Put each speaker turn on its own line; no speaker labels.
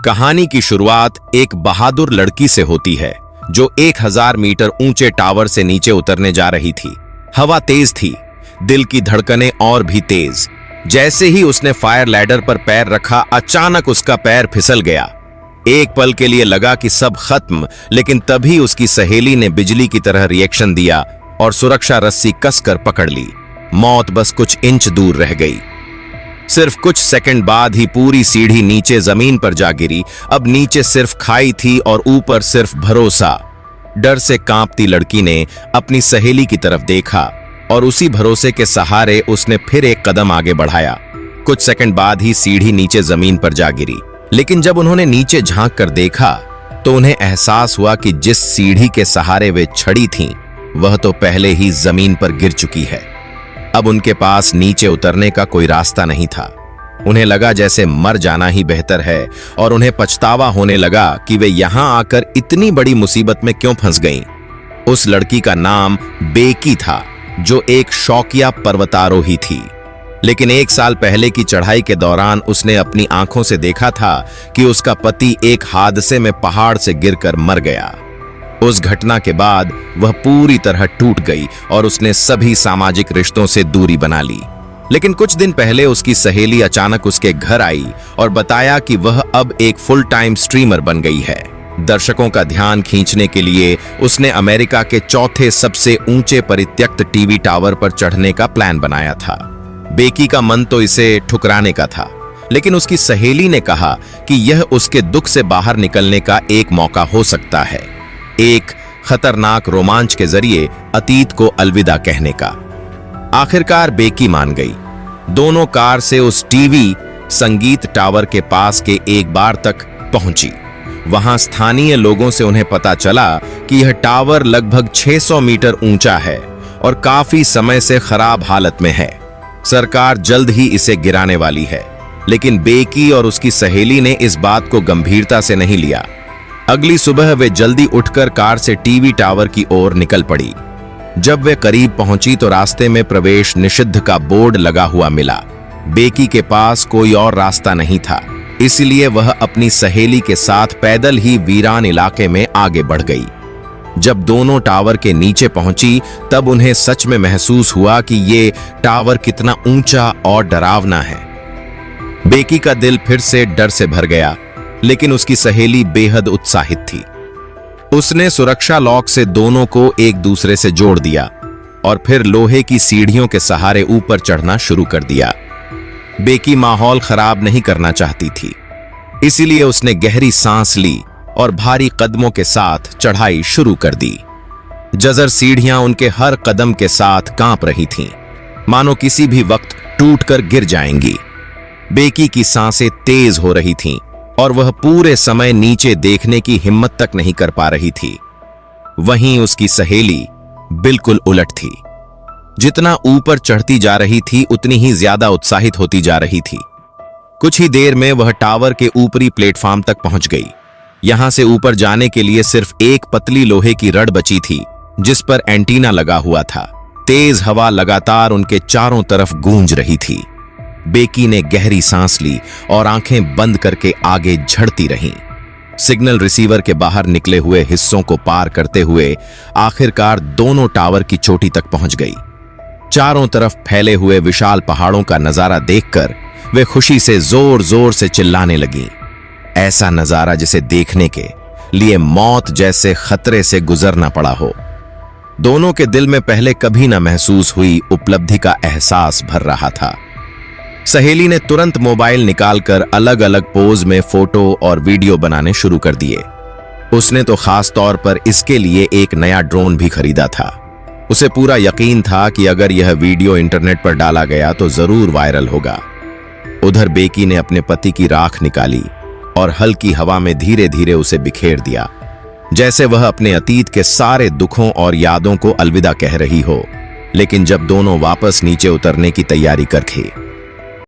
कहानी की शुरुआत एक बहादुर लड़की से होती है जो 1000 मीटर ऊंचे टावर से नीचे उतरने जा रही थी। हवा तेज थी, दिल की धड़कनें और भी तेज। जैसे ही उसने फायर लैडर पर पैर रखा, अचानक उसका पैर फिसल गया। एक पल के लिए लगा कि सब खत्म, लेकिन तभी उसकी सहेली ने बिजली की तरह रिएक्शन दिया और सुरक्षा रस्सी कसकर पकड़ ली। मौत बस कुछ इंच दूर रह गई। सिर्फ कुछ सेकंड बाद ही पूरी सीढ़ी नीचे जमीन पर जा गिरी। अब नीचे सिर्फ खाई थी और ऊपर सिर्फ भरोसा। डर से कांपती लड़की ने अपनी सहेली की तरफ देखा और उसी भरोसे के सहारे उसने फिर एक कदम आगे बढ़ाया। कुछ सेकंड बाद ही सीढ़ी नीचे जमीन पर जा गिरी, लेकिन जब उन्होंने नीचे झांक कर देखा तो उन्हें एहसास हुआ कि जिस सीढ़ी के सहारे वे छड़ी थीं, वह तो पहले ही जमीन पर गिर चुकी है। अब उनके पास नीचे उतरने का कोई रास्ता नहीं था। उन्हें लगा जैसे मर जाना ही बेहतर है और उन्हें पछतावा होने लगा कि वे यहां आकर इतनी बड़ी मुसीबत में क्यों फंस गईं। उस लड़की का नाम बेकी था, जो एक शौकिया पर्वतारोही थी। लेकिन 1 साल पहले की चढ़ाई के दौरान उसने अपनी आंखों से देखा था कि उसका पति एक हादसे में पहाड़ से गिरकर मर गया। उस घटना के बाद वह पूरी तरह टूट गई और उसने सभी सामाजिक रिश्तों से दूरी बना ली। लेकिन कुछ दिन पहले उसकी सहेली अचानक उसके घर आई और बताया कि वह अब एक फुल टाइम स्ट्रीमर बन गई है। दर्शकों का ध्यान खींचने के लिए उसने अमेरिका के चौथे सबसे ऊंचे परित्यक्त टीवी टावर पर चढ़ने का प्लान बनाया था। बेकी का मन तो इसे ठुकराने का था, लेकिन उसकी सहेली ने कहा कि यह उसके दुख से बाहर निकलने का एक मौका हो सकता है, एक खतरनाक रोमांच के जरिए अतीत को अलविदा कहने का। आखिरकार बेकी मान गई। दोनों कार से उस टीवी संगीत टावर के पास के एक बार तक पहुंची। वहां स्थानीय लोगों से उन्हें पता चला कि यह टावर लगभग 600 मीटर ऊंचा है और काफी समय से खराब हालत में है। सरकार जल्द ही इसे गिराने वाली है, लेकिन बेकी और उसकी सहेली ने इस बात को गंभीरता से नहीं लिया। अगली सुबह वे जल्दी उठकर कार से टीवी टावर की ओर निकल पड़ी। जब वे करीब पहुंची तो रास्ते में प्रवेश निषिद्ध का बोर्ड लगा हुआ मिला। बेकी के पास कोई और रास्ता नहीं था, इसलिए वह अपनी सहेली के साथ पैदल ही वीरान इलाके में आगे बढ़ गई। जब दोनों टावर के नीचे पहुंची तब उन्हें सच में महसूस हुआ कि ये टावर कितना ऊंचा और डरावना है। बेकी का दिल फिर से डर से भर गया, लेकिन उसकी सहेली बेहद उत्साहित थी। उसने सुरक्षा लॉक से दोनों को एक दूसरे से जोड़ दिया और फिर लोहे की सीढ़ियों के सहारे ऊपर चढ़ना शुरू कर दिया। बेकी माहौल खराब नहीं करना चाहती थी, इसीलिए उसने गहरी सांस ली और भारी कदमों के साथ चढ़ाई शुरू कर दी। जजर सीढ़ियां उनके हर कदम के साथ कांप रही थीं, मानो किसी भी वक्त टूटकर गिर जाएंगी। बेकी की सांसें तेज हो रही थीं और वह पूरे समय नीचे देखने की हिम्मत तक नहीं कर पा रही थी। वहीं उसकी सहेली बिल्कुल उलट थी। जितना ऊपर चढ़ती जा रही थी, उतनी ही ज्यादा उत्साहित होती जा रही थी। कुछ ही देर में वह टावर के ऊपरी प्लेटफॉर्म तक पहुंच गई। यहां से ऊपर जाने के लिए सिर्फ एक पतली लोहे की रड बची थी, जिस पर एंटीना लगा हुआ था। तेज हवा लगातार उनके चारों तरफ गूंज रही थी। बेकी ने गहरी सांस ली और आंखें बंद करके आगे झड़ती रहीं। सिग्नल रिसीवर के बाहर निकले हुए हिस्सों को पार करते हुए आखिरकार दोनों टावर की चोटी तक पहुंच गई। चारों तरफ फैले हुए विशाल पहाड़ों का नजारा देखकर वे खुशी से जोर जोर से चिल्लाने लगीं। ऐसा नजारा जिसे देखने के लिए मौत जैसे खतरे से गुजरना पड़ा हो। दोनों के दिल में पहले कभी न महसूस हुई उपलब्धि का एहसास भर रहा था। सहेली ने तुरंत मोबाइल निकालकर अलग अलग पोज में फोटो और वीडियो बनाने शुरू कर दिए। उसने तो खास तौर पर इसके लिए एक नया ड्रोन भी खरीदा था। उसे पूरा यकीन था कि अगर यह वीडियो इंटरनेट पर डाला गया तो जरूर वायरल होगा। उधर बेकी ने अपने पति की राख निकाली और हल्की हवा में धीरे धीरे उसे बिखेर दिया, जैसे वह अपने अतीत के सारे दुखों और यादों को अलविदा कह रही हो। लेकिन जब दोनों वापस नीचे उतरने की तैयारी कर थे